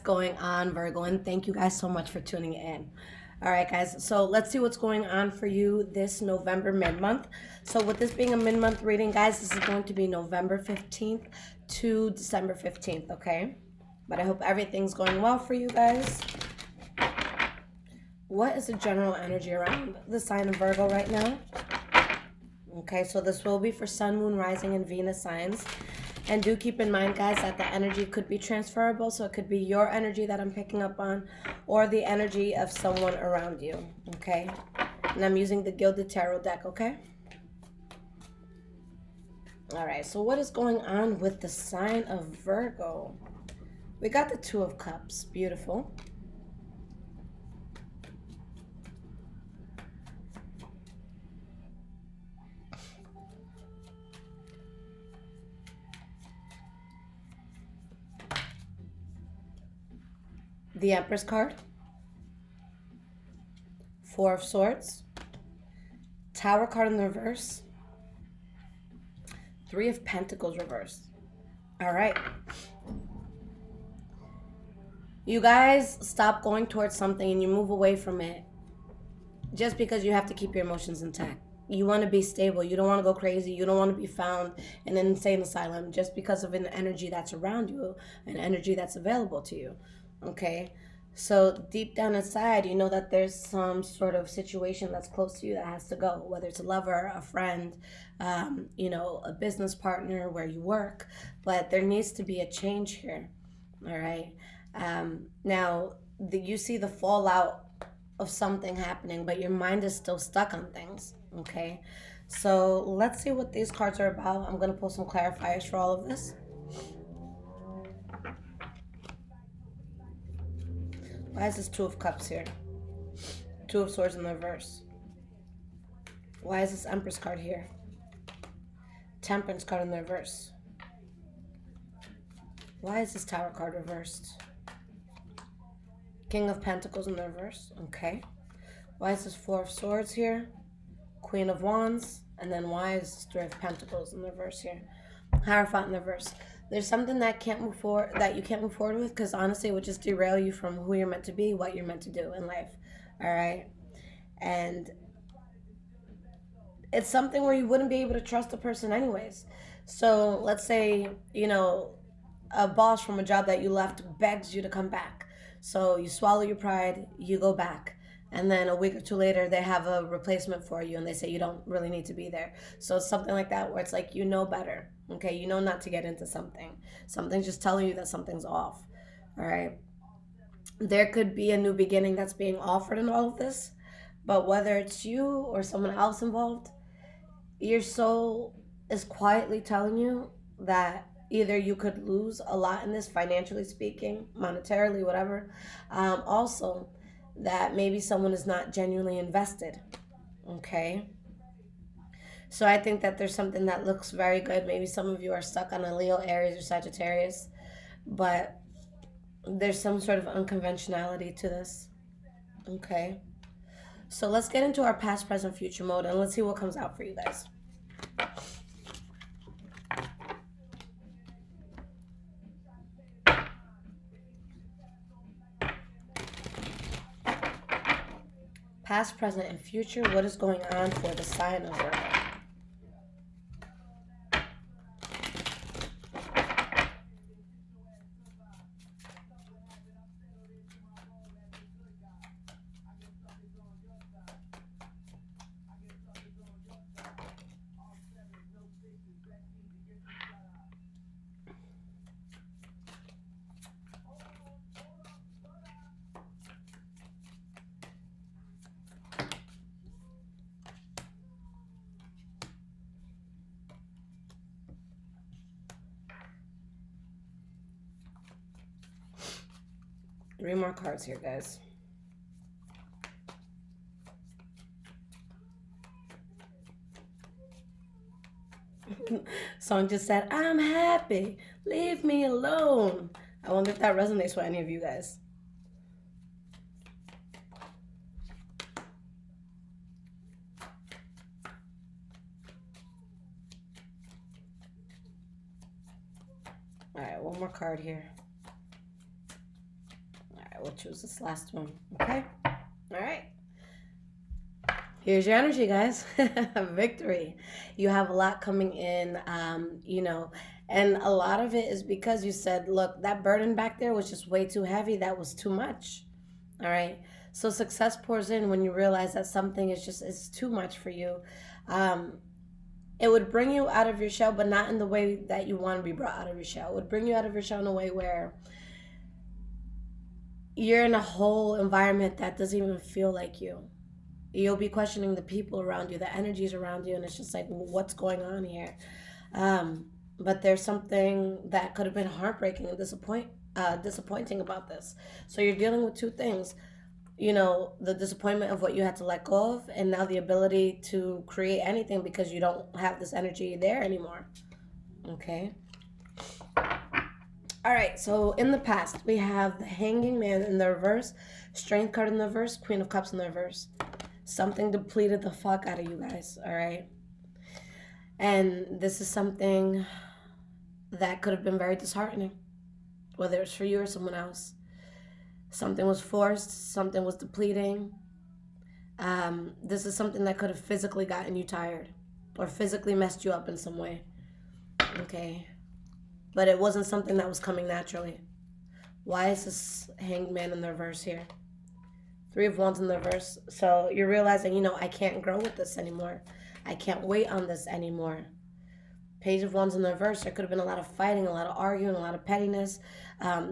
Going on, Virgo, and thank you guys so much for tuning in. All right, guys, so let's see what's going on for you this November mid-month. So with this being a mid-month reading, guys, this is going to be November 15th to December 15th, okay? But I hope everything's going well for you guys. What is the general energy around the sign of Virgo right now? Okay, so this will be for Sun, Moon, Rising, and Venus signs. And do keep in mind, guys, that the energy could be transferable. So it could be your energy that I'm picking up on or the energy of someone around you, okay? And I'm using the Gilded Tarot deck, okay? All right, so what is going on with the sign of Virgo? We got the Two of Cups. Beautiful. The Empress card. Four of Swords. Tower card in the reverse. Three of Pentacles reversed. All right. You guys stop going towards something and you move away from it just because you have to keep your emotions intact. You want to be stable. You don't want to go crazy. You don't want to be found in an insane asylum just because of an energy that's around you, an energy that's available to you. Okay? So deep down inside, you know that there's some sort of situation that's close to you that has to go, whether it's a lover, a friend, a business partner, where you work. But there needs to be a change here. All right? Now, you see the fallout of something happening, but your mind is still stuck on things, okay? So let's see what these cards are about. I'm going to pull some clarifiers for all of this. Why is this Two of Cups here? Two of Swords in the reverse. Why is this Empress card here? Temperance card in the reverse. Why is this Tower card reversed? King of Pentacles in the reverse. Okay. Why is this Four of Swords here? Queen of Wands. And then why is this Three of Pentacles in the reverse here? Hierophant in the reverse. There's something that can't move forward, that you can't move forward with, because honestly it would just derail you from who you're meant to be, what you're meant to do in life. All right. And it's something where you wouldn't be able to trust a person anyways. So let's say, a boss from a job that you left begs you to come back. So you swallow your pride, you go back. And then a week or two later, they have a replacement for you and they say you don't really need to be there. So it's something like that where it's like, you know better. Okay, you know not to get into something. Something's just telling you that something's off. All right. There could be a new beginning that's being offered in all of this. But whether it's you or someone else involved, your soul is quietly telling you that either you could lose a lot in this, financially speaking, monetarily, whatever. Also, that maybe someone is not genuinely invested. Okay? So I think that there's something that looks very good. Maybe some of you are stuck on a Leo, Aries, or Sagittarius, but there's some sort of unconventionality to this. Okay? So let's get into our past, present, future mode, and let's see what comes out for you guys. Past, present, and future. What is going on for the sign of Virgo? Three more cards here, guys. Song just said, I'm happy. Leave me alone. I wonder if that resonates with any of you guys. All right, one more card here. we'll choose this last one. Okay? All right. Here's your energy, guys. Victory. You have a lot coming in, and a lot of it is because you said, look, that burden back there was just way too heavy. That was too much. All right. So success pours in when you realize that something is too much for you. Um, it would bring you out of your shell, but not in the way that you want to be brought out of your shell. It would bring you out of your shell in a way where you're in a whole environment that doesn't even feel like you. You'll be questioning the people around you, the energies around you, and it's just like, what's going on here? But there's something that could have been heartbreaking and disappointing about this. So you're dealing with two things. The disappointment of what you had to let go of, and now the ability to create anything because you don't have this energy there anymore. Okay? All right, so in the past, we have the Hanging Man in the reverse, Strength card in the reverse, Queen of Cups in the reverse. Something depleted the fuck out of you guys, all right? And this is something that could have been very disheartening, whether it's for you or someone else. Something was forced, something was depleting. This is something that could have physically gotten you tired or physically messed you up in some way, okay? But it wasn't something that was coming naturally. Why is this Hanged Man in the reverse here? Three of Wands in the reverse. So you're realizing, I can't grow with this anymore. I can't wait on this anymore. Page of Wands in the reverse. There could have been a lot of fighting, a lot of arguing, a lot of pettiness.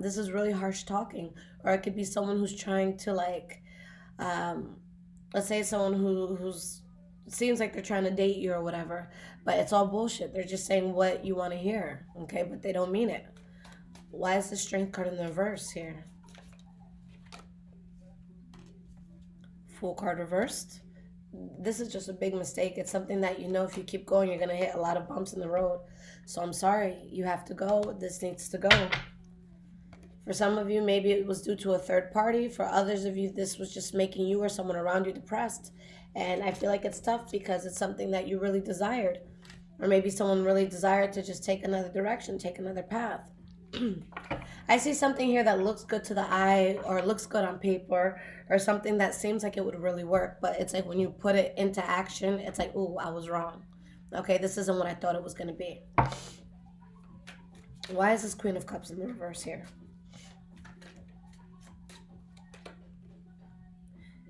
This is really harsh talking. Or it could be someone who's trying to let's say someone who's seems like they're trying to date you or whatever. But it's all bullshit. They're just saying what you want to hear. Okay, but they don't mean it. Why is the Strength card in the reverse here? Fool card reversed. This is just a big mistake. It's something that if you keep going, you're going to hit a lot of bumps in the road. So I'm sorry. You have to go. This needs to go. For some of you, maybe it was due to a third party. For others of you, this was just making you or someone around you depressed. And I feel like it's tough because it's something that you really desired. Or maybe someone really desired to just take another direction, take another path. I see something here that looks good to the eye or looks good on paper or something that seems like it would really work, but it's like when you put it into action, it's like, ooh, I was wrong. Okay, this isn't what I thought it was going to be. Why is this Queen of Cups in the reverse here?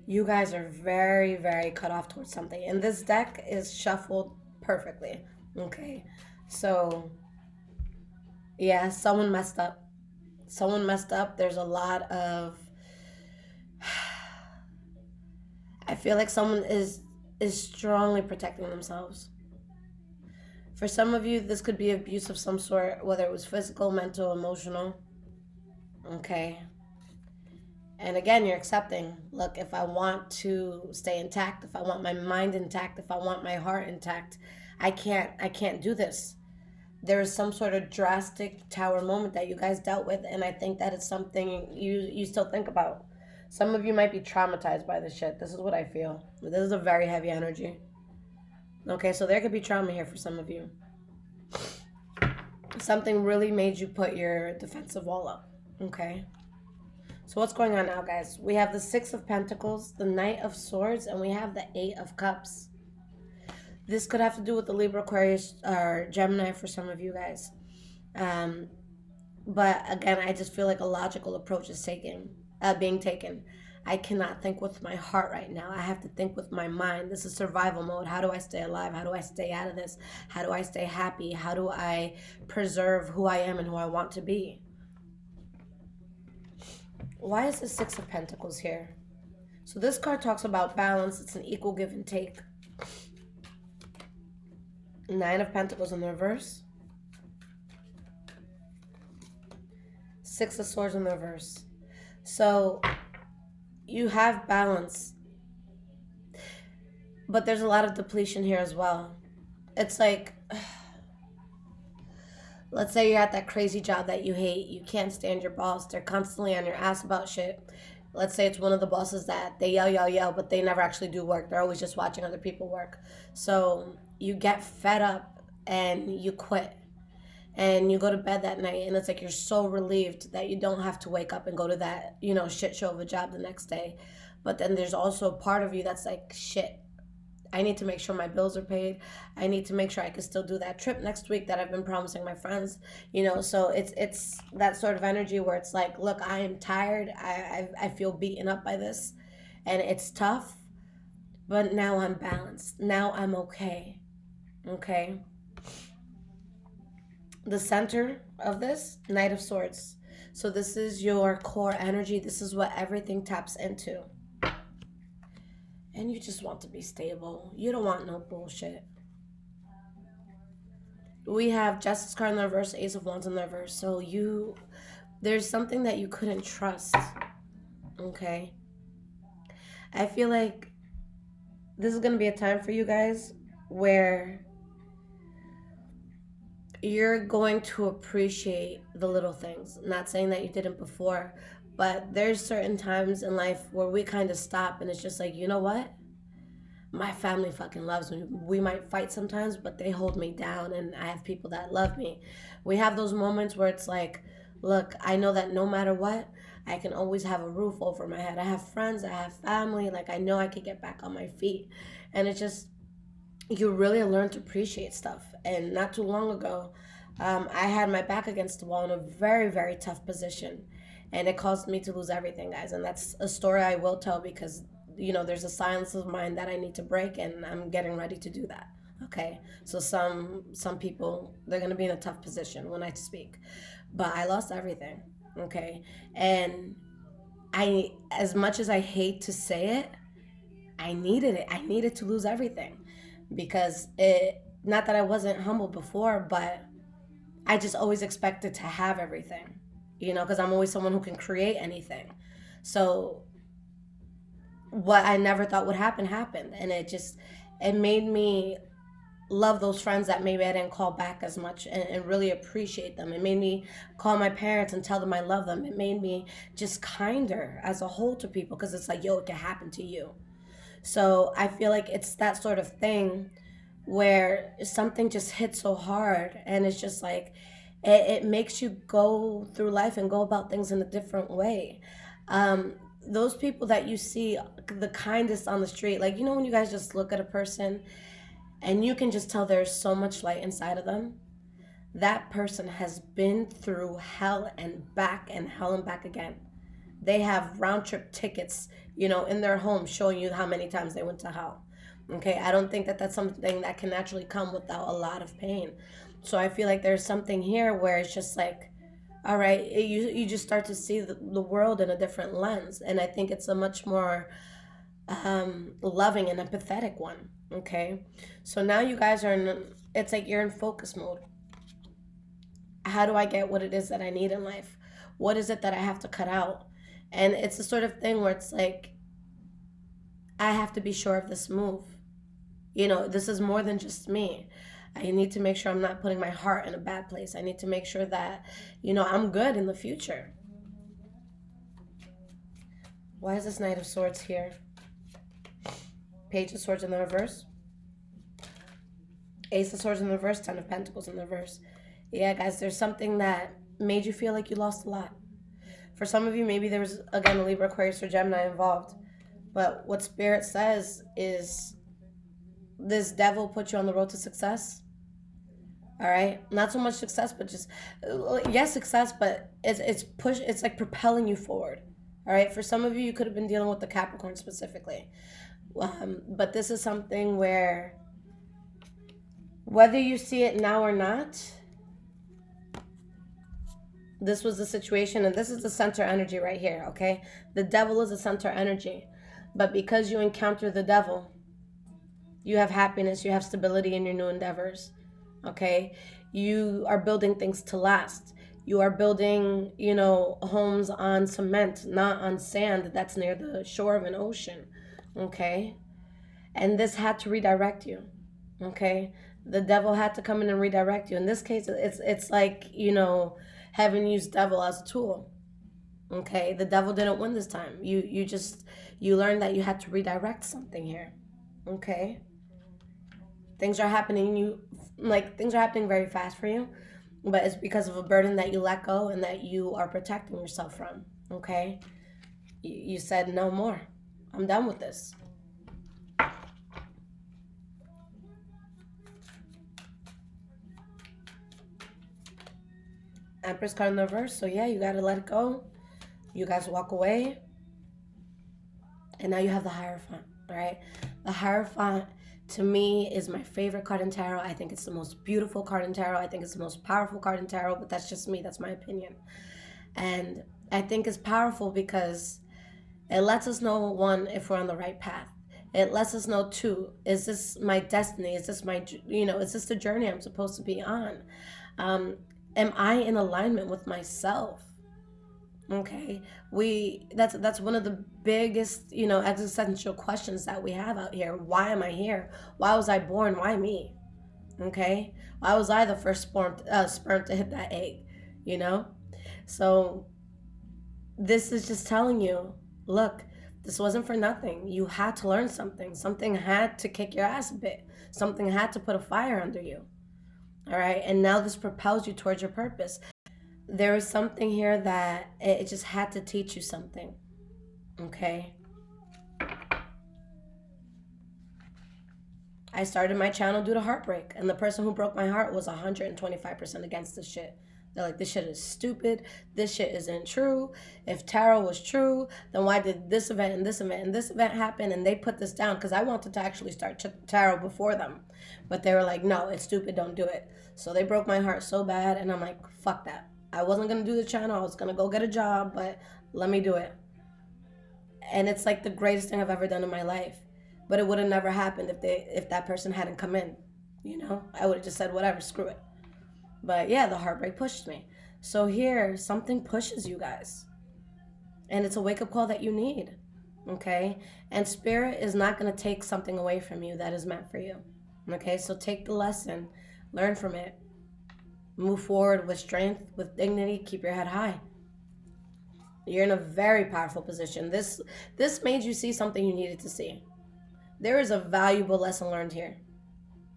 You guys are very, very cut off towards something. And this deck is shuffled perfectly. Okay, so yeah, someone messed up. Someone messed up. There's a lot of... I feel like someone is strongly protecting themselves. For some of you, this could be abuse of some sort, whether it was physical, mental, emotional. Okay. And again, you're accepting. Look, if I want to stay intact, if I want my mind intact, if I want my heart intact, I can't do this. There is some sort of drastic tower moment that you guys dealt with, and I think that it's something you still think about. Some of you might be traumatized by this shit. This is what I feel. This is a very heavy energy. Okay, so there could be trauma here for some of you. Something really made you put your defensive wall up. Okay. So what's going on now, guys? We have the Six of Pentacles, the Knight of Swords, and we have the Eight of Cups. This could have to do with the Libra, Aquarius, or Gemini for some of you guys. But again, I just feel like a logical approach is being taken. I cannot think with my heart right now. I have to think with my mind. This is survival mode. How do I stay alive? How do I stay out of this? How do I stay happy? How do I preserve who I am and who I want to be? Why is the Six of Pentacles here? So this card talks about balance. It's an equal give and take. Nine of Pentacles in the reverse. Six of Swords in the reverse. So you have balance, but there's a lot of depletion here as well. It's like, let's say you're at that crazy job that you hate. You can't stand your boss. They're constantly on your ass about shit. Let's say it's one of the bosses that they yell, but they never actually do work. They're always just watching other people work. So you get fed up and you quit. and you go to bed that night and it's like you're so relieved that you don't have to wake up and go to that, shit show of a job the next day. But then there's also a part of you that's like, shit, I need to make sure my bills are paid. I need to make sure I can still do that trip next week that I've been promising my friends. So it's that sort of energy where it's like, look, I am tired. I feel beaten up by this, and it's tough. But now I'm balanced. Now I'm okay. Okay. The center of this, Knight of Swords. So this is your core energy. This is what everything taps into. And you just want to be stable. You don't want no bullshit. We have Justice card in the reverse, Ace of Wands in the reverse. So there's something that you couldn't trust. Okay? I feel like this is going to be a time for you guys where you're going to appreciate the little things. Not saying that you didn't before, but there's certain times in life where we kind of stop and it's just like, you know what? My family fucking loves me. We might fight sometimes, but they hold me down, and I have people that love me. We have those moments where it's like, look, I know that no matter what, I can always have a roof over my head. I have friends, I have family, like I know I could get back on my feet. And it's just, you really learn to appreciate stuff. And not too long ago, I had my back against the wall in a very, very tough position. And it caused me to lose everything, guys. And that's a story I will tell because, there's a silence of mine that I need to break, and I'm getting ready to do that. Okay? So some people, they're going to be in a tough position when I speak. But I lost everything. Okay? And as much as I hate to say it, I needed it. I needed to lose everything because not that I wasn't humble before, but I just always expected to have everything, because I'm always someone who can create anything. So what I never thought would happen happened, and it made me love those friends that maybe I didn't call back as much, and really appreciate them. It made me call my parents and tell them I love them. It made me just kinder as a whole to people because it's like, yo, it can happen to you. So I feel like it's that sort of thing where something just hits so hard, and it's just like it makes you go through life and go about things in a different way. Those people that you see the kindest on the street, like, when you guys just look at a person and you can just tell there's so much light inside of them, that person has been through hell and back and hell and back again. They have round trip tickets, in their home showing you how many times they went to hell. Okay, I don't think that that's something that can naturally come without a lot of pain. So I feel like there's something here where it's just like, all right, you just start to see the world in a different lens. And I think it's a much more loving and empathetic one. Okay, so now you guys it's like you're in focus mode. How do I get what it is that I need in life? What is it that I have to cut out? And it's the sort of thing where it's like, I have to be sure of this move. This is more than just me. I need to make sure I'm not putting my heart in a bad place. I need to make sure that, I'm good in the future. Why is this Knight of Swords here? Page of Swords in the reverse. Ace of Swords in the reverse. Ten of Pentacles in the reverse. Yeah, guys, there's something that made you feel like you lost a lot. For some of you, maybe there was, again, a Libra, Aquarius, or Gemini involved. But what Spirit says is this devil put you on the road to success. All right, not so much success, but just yes, success, but it's like propelling you forward. All right, for some of you, you could have been dealing with the Capricorn specifically, but this is something where whether you see it now or not, this was the situation, and this is the center energy right here. Okay, the devil is the center energy, but because you encounter the devil, you have happiness, you have stability in your new endeavors. Okay, you are building things to last. You are building, homes on cement, not on sand that's near the shore of an ocean. Okay, and this had to redirect you. Okay, the devil had to come in and redirect you. In this case, it's like, heaven used devil as a tool. Okay, the devil didn't win this time. You learned that you had to redirect something here. Okay, things are happening very fast for you. but it's because of a burden that you let go and that you are protecting yourself from. Okay, you said no more. I'm done with this. Empress card in the reverse. So yeah, you gotta let it go. You guys walk away, and now you have the Hierophant. Right, the Hierophant to me is my favorite card in tarot. I think it's the most beautiful card in tarot. I think it's the most powerful card in tarot. But that's just me. That's my opinion. And I think it's powerful because it lets us know, one, if we're on the right path. It lets us know, two, is this my destiny? Is this is this the journey I'm supposed to be on? Am I in alignment with myself? Okay, that's one of the biggest, existential questions that we have out here. Why am I here? Why was I born? Why me? Okay, why was I the first sperm to hit that egg? You know, so this is just telling you, look, this wasn't for nothing. You had to learn something. Something had to kick your ass a bit. Something had to put a fire under you. All right, and now this propels you towards your purpose. There is something here that it just had to teach you something. Okay. I started my channel due to heartbreak, and the person who broke my heart was 125% against this shit. They're like, this shit is stupid. This shit isn't true. If tarot was true, then why did this event and this event and this event happen? And they put this down because I wanted to actually start tarot before them. But they were like, no, it's stupid. Don't do it. So they broke my heart so bad. And I'm like, fuck that. I wasn't going to do the channel. I was going to go get a job, but let me do it. And it's like the greatest thing I've ever done in my life. But it would have never happened if that person hadn't come in. I would have just said, whatever, screw it. But yeah, the heartbreak pushed me. So here, something pushes you guys. And it's a wake-up call that you need. Okay? And Spirit is not going to take something away from you that is meant for you. Okay? So take the lesson. Learn from it. Move forward with strength, with dignity. Keep your head high. You're in a very powerful position. This made you see something you needed to see. There is a valuable lesson learned here.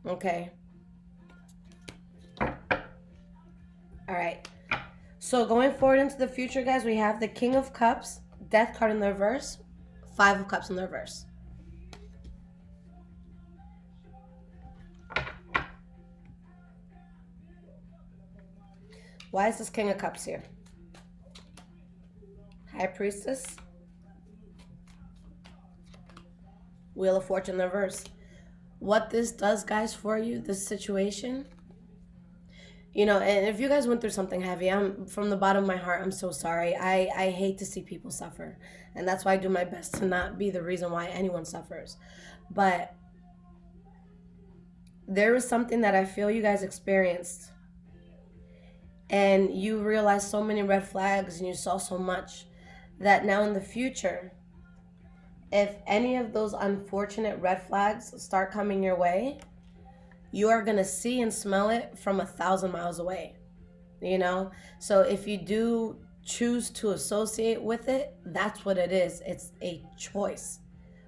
Okay? All right. So going forward into the future, guys, we have the King of Cups, Death card in the reverse, Five of Cups in the reverse. Why is this King of Cups here? High Priestess, Wheel of Fortune in the reverse. What this does, guys, for you, this situation, and if you guys went through something heavy, I'm from the bottom of my heart, I'm so sorry. I hate to see people suffer. And that's why I do my best to not be the reason why anyone suffers. But there was something that I feel you guys experienced. And you realized so many red flags and you saw so much that now in the future, if any of those unfortunate red flags start coming your way, you are going to see and smell it from 1,000 miles away, So if you do choose to associate with it, that's what it is. It's a choice,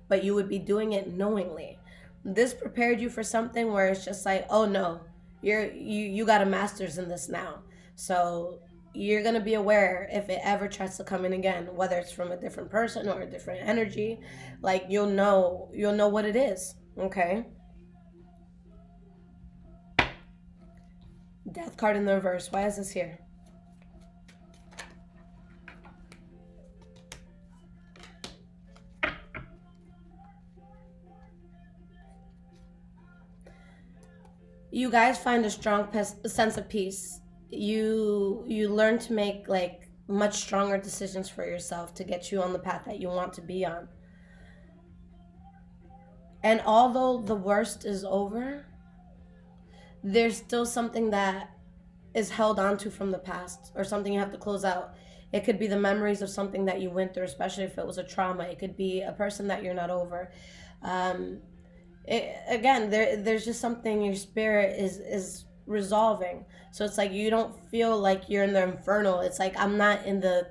but you would be doing it knowingly. This prepared you for something where it's just like, oh no, you got a master's in this now. So you're going to be aware if it ever tries to come in again, whether it's from a different person or a different energy, like you'll know what it is. Okay. Death card in the reverse. Why is this here? You guys find a strong sense of peace. You learn to make much stronger decisions for yourself to get you on the path that you want to be on. And although the worst is over, there's still something that is held onto from the past or something you have to close out. It could be the memories of something that you went through, especially if it was a trauma. It could be a person that you're not over. There's just something your spirit is resolving. So it's like you don't feel like you're in the inferno. It's like I'm not in the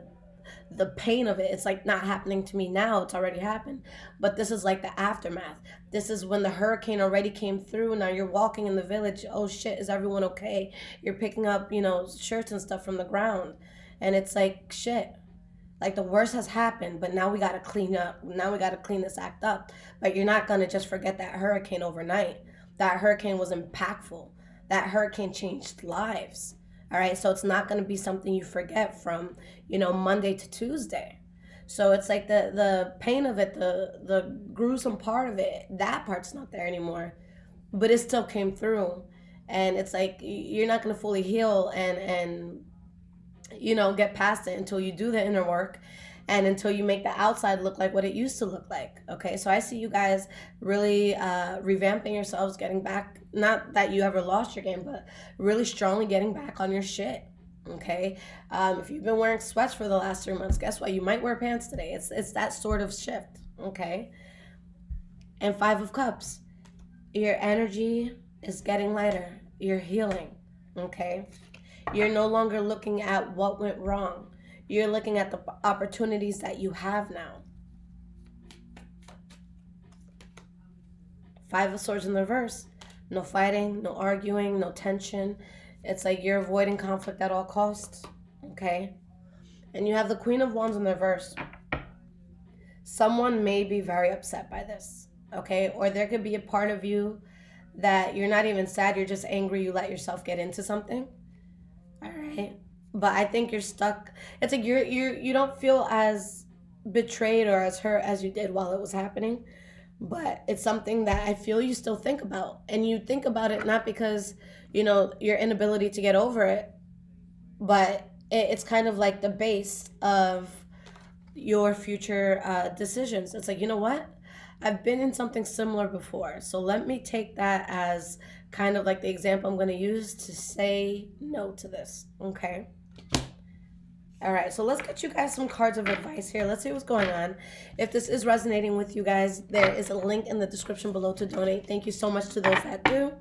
the pain of it. It's like not happening to me now. It's already happened. But this is like the aftermath. This is when the hurricane already came through. Now you're walking in the village. Oh shit, is everyone okay? You're picking up, shirts and stuff from the ground. And it's like, shit. Like the worst has happened, but now we got to clean up. Now we got to clean this act up. But you're not going to just forget that hurricane overnight. That hurricane was impactful. That hurricane changed lives. All right. So it's not going to be something you forget from, Monday to Tuesday. So it's like the pain of it, the gruesome part of it, that part's not there anymore. But it still came through. And it's like you're not going to fully heal and get past it until you do the inner work and until you make the outside look like what it used to look like. Okay, so I see you guys really revamping yourselves, getting back, not that you ever lost your game, but really strongly getting back on your shit. Okay, if you've been wearing sweats for the last 3 months, guess what? You might wear pants today. It's that sort of shift. Okay, and 5 of Cups, your energy is getting lighter. You're healing. Okay, you're no longer looking at what went wrong. You're looking at the opportunities that you have now. 5 of Swords in the reverse. No fighting, no arguing, no tension. It's like you're avoiding conflict at all costs. Okay? And you have the Queen of Wands in the reverse. Someone may be very upset by this. Okay? Or there could be a part of you that you're not even sad. You're just angry you let yourself get into something. All right, but I think you're stuck. It's like you don't feel as betrayed or as hurt as you did while it was happening, but it's something that I feel you still think about, and you think about it not because your inability to get over it, but it's kind of like the base of your future decisions. It's like, you know what? I've been in something similar before, so let me take that as kind of like the example I'm going to use to say no to this. Okay. All right. So let's get you guys some cards of advice here. Let's see what's going on. If this is resonating with you guys, there is a link in the description below to donate. Thank you so much to those that do.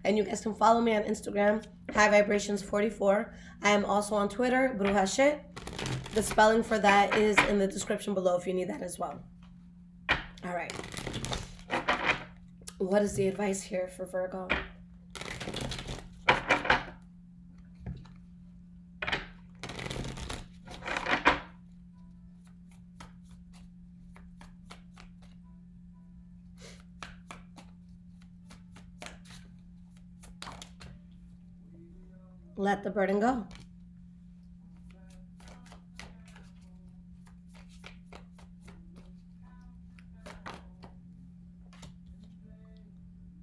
And you guys can follow me on Instagram, High Vibrations 44. I am also on Twitter, Bruja Shit. The spelling for that is in the description below if you need that as well. All right. What is the advice here for Virgo? Let the burden go.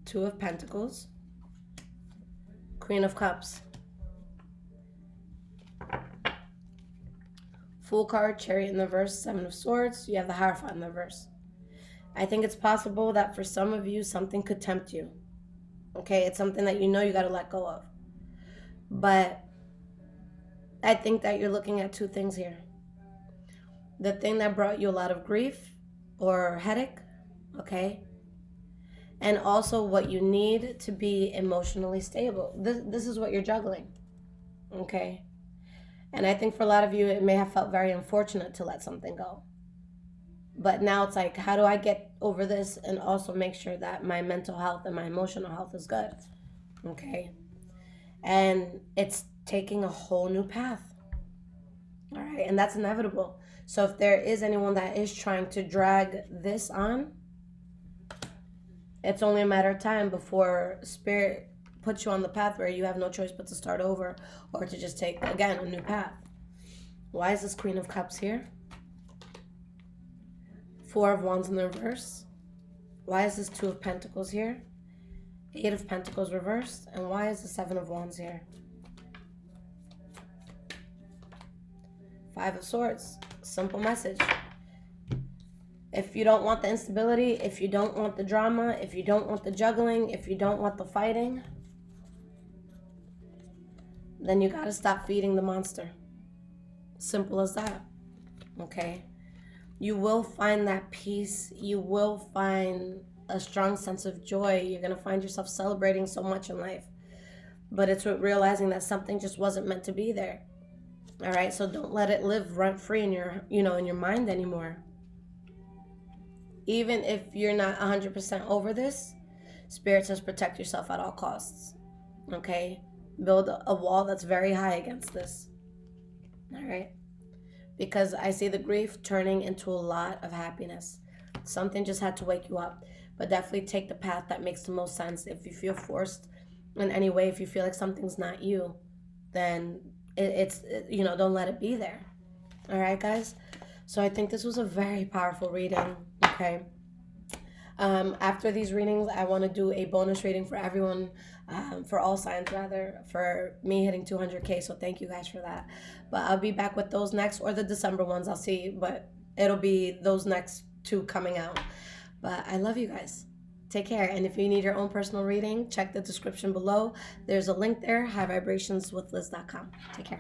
Two of Pentacles, Queen of Cups, Fool card, Chariot in the reverse, 7 of Swords. You have the Hierophant in the reverse. I think it's possible that for some of you, something could tempt you. Okay, it's something that you got to let go of. But I think that you're looking at 2 things here. The thing that brought you a lot of grief or headache, okay? And also what you need to be emotionally stable. This is what you're juggling, okay? And I think for a lot of you, it may have felt very unfortunate to let something go. But now it's like, how do I get over this and also make sure that my mental health and my emotional health is good, okay? And it's taking a whole new path, all right? And that's inevitable. So if there is anyone that is trying to drag this on, it's only a matter of time before Spirit puts you on the path where you have no choice but to start over or to just take, again, a new path. Why is this Queen of Cups here? 4 of Wands in the reverse. Why is this 2 of Pentacles here? 8 of Pentacles reversed. And why is the 7 of Wands here? 5 of Swords. Simple message. If you don't want the instability, if you don't want the drama, if you don't want the juggling, if you don't want the fighting, then you gotta stop feeding the monster. Simple as that. Okay? You will find that peace. You will find a strong sense of joy. You're gonna find yourself celebrating so much in life. But it's with realizing that something just wasn't meant to be there. All right, so don't let it live rent free in your, in your mind anymore. Even if you're not 100% over this, Spirit says protect yourself at all costs. Okay? Build a wall that's very high against this. All right? Because I see the grief turning into a lot of happiness. Something just had to wake you up. But definitely take the path that makes the most sense. If you feel forced in any way, if you feel like something's not you, then it's don't let it be there. All right, guys? So I think this was a very powerful reading. Okay? After these readings, I want to do a bonus reading for everyone, for all signs rather, for me hitting 200K. So thank you guys for that. But I'll be back with those next, or the December ones. I'll see, but it'll be those next two coming out. But I love you guys. Take care. And if you need your own personal reading, check the description below. There's a link there, highvibrationswithliz.com. Take care.